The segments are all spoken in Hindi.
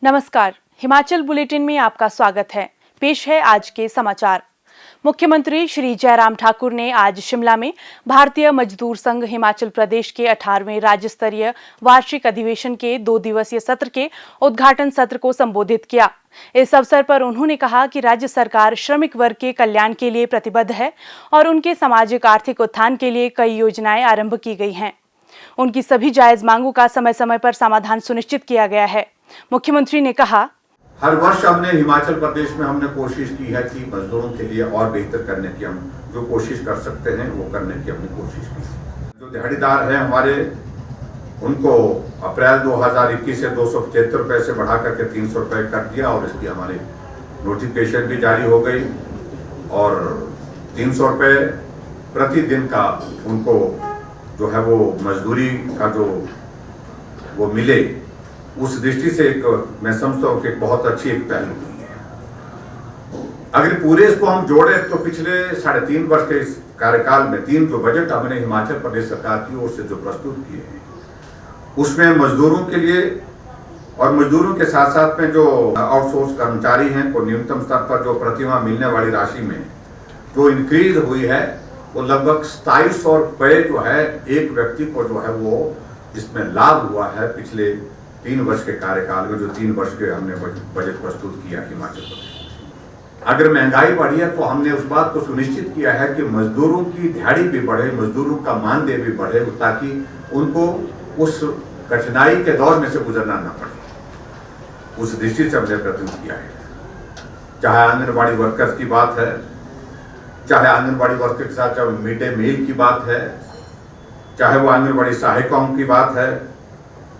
नमस्कार, हिमाचल बुलेटिन में आपका स्वागत है। पेश है आज के समाचार। मुख्यमंत्री श्री जयराम ठाकुर ने आज शिमला में भारतीय मजदूर संघ हिमाचल प्रदेश के 18वें राज्य स्तरीय वार्षिक अधिवेशन के 2 दिवसीय सत्र के उद्घाटन सत्र को संबोधित किया। इस अवसर पर उन्होंने कहा कि राज्य सरकार श्रमिक वर्ग के कल्याण के लिए प्रतिबद्ध है और उनके सामाजिक आर्थिक उत्थान के लिए कई योजनाएं आरंभ की गई हैं। उनकी सभी जायज मांगों का समय समय पर समाधान सुनिश्चित किया गया है। मुख्यमंत्री ने कहा, हर वर्ष हमने हिमाचल प्रदेश में हमने कोशिश की है कि मजदूरों के लिए और बेहतर करने की, हम जो कोशिश कर सकते हैं वो करने की हमने कोशिश की। जो दिहाड़ीदार हैं हमारे, उनको अप्रैल 2021 से 275 रुपये से बढ़ा करके 300 रुपये कर दिया और इसकी हमारी नोटिफिकेशन भी जारी हो गई और 300 रुपये प्रतिदिन का उनको जो है वो मजदूरी का जो वो मिले, उस दृष्टि से एक मैं समझता हूँ कि बहुत अच्छी एक पहल हुई है। अगर पूरे इसको हम जोड़े तो पिछले 3.5 वर्ष के इस कार्यकाल में 3 जो बजट हमने हिमाचल प्रदेश सरकार की ओर से जो प्रस्तुत किए हैं, उसमें मजदूरों के लिए और मजदूरों के साथ साथ में जो आउटसोर्स कर्मचारी हैं को न्यूनतम स्तर पर जो प्रतिमाह मिलने वाली राशि में जो इंक्रीज हुई है वो लगभग 2700 रुपये जो है एक व्यक्ति को जो है वो इसमें लाभ हुआ है। पिछले 3 वर्ष के कार्यकाल में जो 3 वर्ष के हमने बजट प्रस्तुत किया हिमाचल प्रदेश। अगर महंगाई बढ़ी है तो हमने उस बात को सुनिश्चित किया है कि मजदूरों की दिहाड़ी भी बढ़े, मजदूरों का मानदेय भी बढ़े, ताकि उनको उस कठिनाई के दौर में से गुजरना न पड़े। उस दृष्टि से हमने प्रस्तुत किया है। चाहे आंगनबाड़ी वर्कर्स की बात है, चाहे आंगनबाड़ी वर्कर के साथ चाहे मिड डे मील की बात है, चाहे वो आंगनबाड़ी सहायिकाओं की बात है।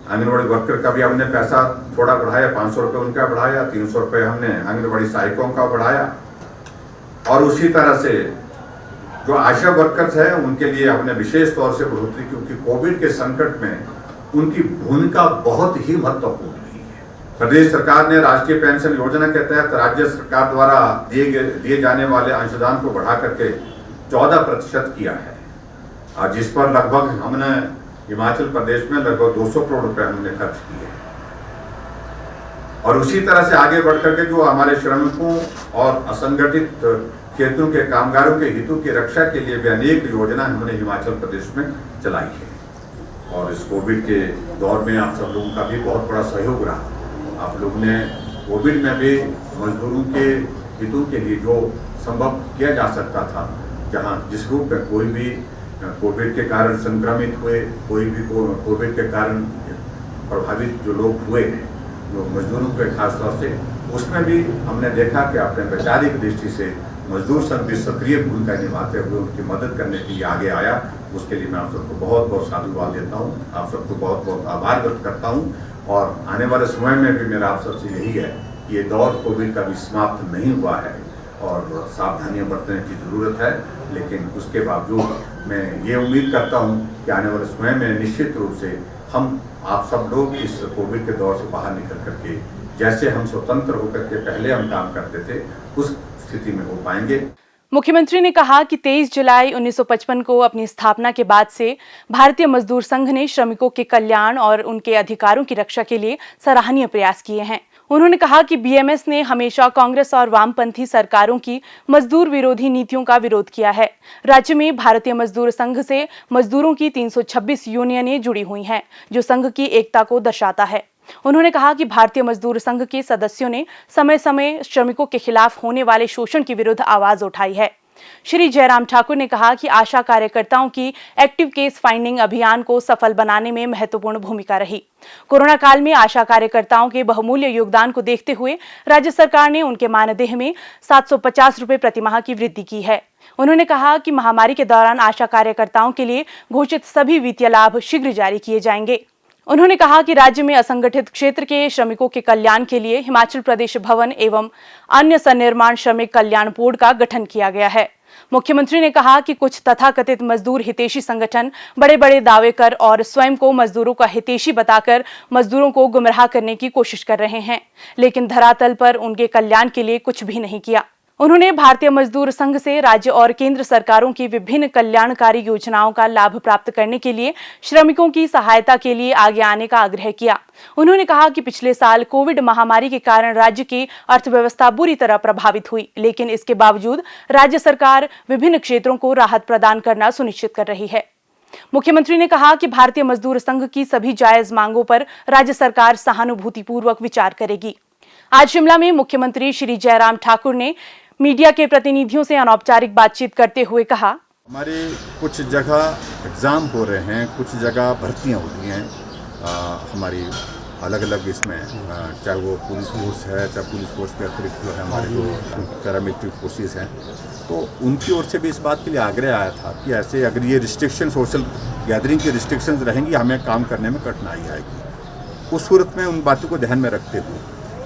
आंगनबाड़ी वर्कर का भी हमने पैसा थोड़ा बढ़ाया, 500 रुपये उनका बढ़ाया, 300 रुपये हमने आंगनबाड़ी सहायिकाओं का बढ़ाया। और उसी तरह से जो आशा वर्कर्स हैं उनके लिए हमने विशेष तौर से बढ़ोतरी, क्योंकि कोविड के संकट में उनकी भूमिका बहुत ही महत्वपूर्ण रही है। प्रदेश सरकार ने राष्ट्रीय पेंशन योजना के तहत राज्य सरकार द्वारा दिए जाने वाले अंशदान को बढ़ा करके 14% किया है, और जिस पर लगभग हमने हिमाचल प्रदेश में लगभग 200 करोड़ रुपए हमने खर्च किए। और उसी तरह से आगे बढ़कर के जो हमारे श्रमिकों और असंगठित क्षेत्रों के कामगारों के हितों की रक्षा के लिए भी अनेक योजना हमने हिमाचल प्रदेश में चलाई है। और इस कोविड के दौर में आप सब लोगों का भी बहुत बड़ा सहयोग रहा। आप लोग ने कोविड में भी मजदूरों के हितों के लिए जो संभव किया जा सकता था, जहाँ जिस रूप में कोई भी कोविड के कारण संक्रमित हुए, कोई भी कोविड के कारण प्रभावित जो लोग हुए हैं, जो मजदूरों के खास तौर से, उसमें भी हमने देखा कि अपने वैचारिक दृष्टि से मजदूर संघ भी सक्रिय भूमिका निभाते हुए उनकी मदद करने के लिए आगे आया। उसके लिए मैं आप सबको बहुत बहुत साधुवाद देता हूँ, आप सबको बहुत बहुत आभार व्यक्त करता हूँ। और आने वाले समय में भी मेरा आप सबसे यही है कि ये दौर कोविड का भी समाप्त नहीं हुआ है और सावधानियां बरतने की ज़रूरत है। लेकिन उसके बावजूद मैं ये उम्मीद करता हूं कि आने वाले समय में निश्चित रूप से हम आप सब लोग इस कोविड के दौर से बाहर निकल करके जैसे हम स्वतंत्र होकर के पहले हम काम करते थे उस स्थिति में हो पाएंगे। मुख्यमंत्री ने कहा कि 23 जुलाई 1955 को अपनी स्थापना के बाद से भारतीय मजदूर संघ ने श्रमिकों के कल्याण और उनके अधिकारों की रक्षा के लिए सराहनीय प्रयास किए हैं। उन्होंने कहा कि बीएमएस ने हमेशा कांग्रेस और वामपंथी सरकारों की मजदूर विरोधी नीतियों का विरोध किया है। राज्य में भारतीय मजदूर संघ से मजदूरों की 326 यूनियनें जुड़ी हुई हैं, जो संघ की एकता को दर्शाता है। उन्होंने कहा कि भारतीय मजदूर संघ के सदस्यों ने समय समय श्रमिकों के खिलाफ होने वाले शोषण के विरुद्ध आवाज उठाई है। श्री जयराम ठाकुर ने कहा कि आशा कार्यकर्ताओं की एक्टिव केस फाइंडिंग अभियान को सफल बनाने में महत्वपूर्ण भूमिका रही। कोरोना काल में आशा कार्यकर्ताओं के बहुमूल्य योगदान को देखते हुए राज्य सरकार ने उनके मानदेय में 750 रुपये प्रतिमाह की वृद्धि की है। उन्होंने कहा कि महामारी के दौरान आशा कार्यकर्ताओं के लिए घोषित सभी वित्तीय लाभ शीघ्र जारी किए जाएंगे। उन्होंने कहा कि राज्य में असंगठित क्षेत्र के श्रमिकों के कल्याण के लिए हिमाचल प्रदेश भवन एवं अन्य सन्निर्माण श्रमिक कल्याण बोर्ड का गठन किया गया है। मुख्यमंत्री ने कहा कि कुछ तथाकथित मजदूर हितैषी संगठन बड़े बड़े दावे कर और स्वयं को मजदूरों का हितैषी बताकर मजदूरों को गुमराह करने की कोशिश कर रहे हैं, लेकिन धरातल पर उनके कल्याण के लिए कुछ भी नहीं किया। उन्होंने भारतीय मजदूर संघ से राज्य और केंद्र सरकारों की विभिन्न कल्याणकारी योजनाओं का लाभ प्राप्त करने के लिए श्रमिकों की सहायता के लिए आगे आने का आग्रह किया। उन्होंने कहा कि पिछले साल कोविड महामारी के कारण राज्य की अर्थव्यवस्था बुरी तरह प्रभावित हुई, लेकिन इसके बावजूद राज्य सरकार विभिन्न क्षेत्रों को राहत प्रदान करना सुनिश्चित कर रही है। मुख्यमंत्री ने कहा कि भारतीय मजदूर संघ की सभी जायज मांगों पर राज्य सरकार सहानुभूतिपूर्वक विचार करेगी। आज शिमला में मुख्यमंत्री श्री जयराम ठाकुर ने मीडिया के प्रतिनिधियों से अनौपचारिक बातचीत करते हुए कहा, हमारे कुछ जगह एग्ज़ाम हो रहे हैं, कुछ जगह भर्तियां हो रही हैं हमारी अलग अलग इसमें, चाहे वो पुलिस फोर्स है, चाहे पुलिस फोर्स के अतिरिक्त जो है हमारे जो पैरामिलिट्री फोर्सेस हैं, तो उनकी ओर से भी इस बात के लिए आग्रह आया था कि ऐसे अगर ये रिस्ट्रिक्शन, सोशल गैदरिंग की रिस्ट्रिक्शंस रहेंगी, हमें काम करने में कठिनाई आएगी। उस सूरत में उन बातों को ध्यान में रखते हुए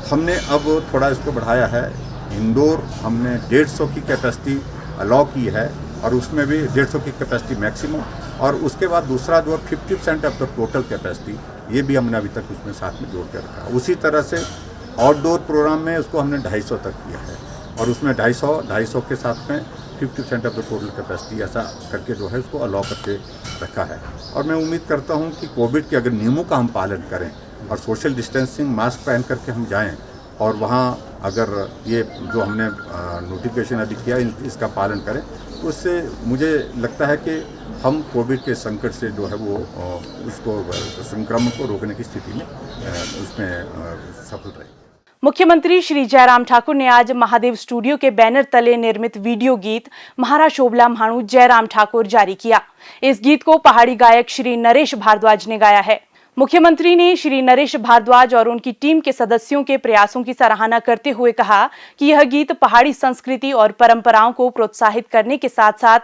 हमने अब थोड़ा इसको बढ़ाया है। इंडोर हमने 150 की कैपेसिटी अलाउ की है और उसमें भी 150 की कैपेसिटी मैक्सिमम, और उसके बाद दूसरा जो 50% ऑफ द टोटल कैपेसिटी, ये भी हमने अभी तक उसमें साथ में जोड़ के रखा है। उसी तरह से आउटडोर प्रोग्राम में उसको हमने 250 तक किया है और उसमें 250 के साथ में 50% ऑफ द टोटल कैपेसिटी ऐसा करके जो है उसको अलाउ करके रखा है। और मैं उम्मीद करता हूँ कि कोविड के अगर नियमों का हम पालन करें और सोशल डिस्टेंसिंग, मास्क पहन करके हम जाएं और वहाँ अगर ये जो हमने नोटिफिकेशन अभी किया इसका पालन करें, तो उससे मुझे लगता है कि हम कोविड के संकट से जो है वो उसको संक्रमण को रोकने की स्थिति में उसमें सफल रहे। मुख्यमंत्री श्री जयराम ठाकुर ने आज महादेव स्टूडियो के बैनर तले निर्मित वीडियो गीत महारा शोभला म्हाणु जयराम ठाकुर जारी किया। इस गीत को पहाड़ी गायक श्री नरेश भारद्वाज ने गाया है। मुख्यमंत्री ने श्री नरेश भारद्वाज और उनकी टीम के सदस्यों के प्रयासों की सराहना करते हुए कहा कि यह गीत पहाड़ी संस्कृति और परंपराओं को प्रोत्साहित करने के साथ साथ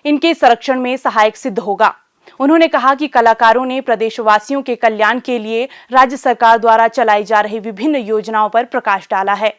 इनके संरक्षण में सहायक सिद्ध होगा। उन्होंने कहा कि कलाकारों ने प्रदेशवासियों के कल्याण के लिए राज्य सरकार द्वारा चलाई जा रही विभिन्न योजनाओं पर प्रकाश डाला है।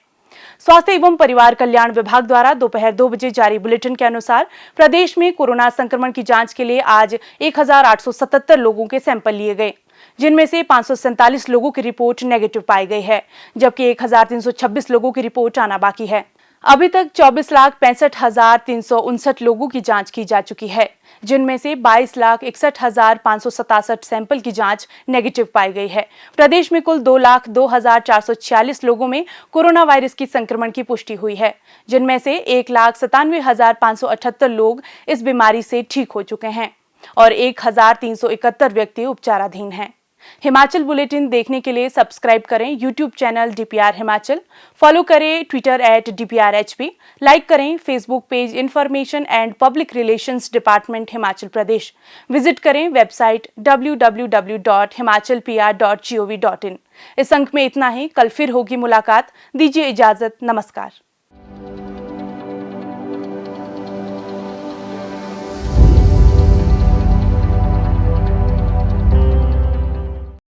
स्वास्थ्य एवं परिवार कल्याण विभाग द्वारा दोपहर 2 बजे जारी बुलेटिन के अनुसार प्रदेश में कोरोना संक्रमण की जांच के लिए आज 1877 लोगों के सैंपल लिए गए, जिनमें से 547 लोगों की रिपोर्ट नेगेटिव पाई गई है, जबकि 1326 लोगों की रिपोर्ट आना बाकी है। अभी तक 24,65,359 लोगों की जांच की जा चुकी है, जिनमें से 22,61,567 सैंपल की जांच नेगेटिव पाई गई है। प्रदेश में कुल 2,02,446 लोगों में कोरोना वायरस की संक्रमण की पुष्टि हुई है, जिनमें से 1,97,578 लोग इस बीमारी से ठीक हो चुके हैं और 1,371 व्यक्ति उपचाराधीन हैं। हिमाचल बुलेटिन देखने के लिए सब्सक्राइब करें YouTube channel DPR Himachal, follow करें ट्विटर @DPRHP, लाइक करें Facebook page information and public relations department Himachal Pradesh, visit करें वेबसाइट www.himachalpr.gov.in। इस अंक में इतना ही, कल फिर होगी मुलाकात। दीजिए इजाजत, नमस्कार।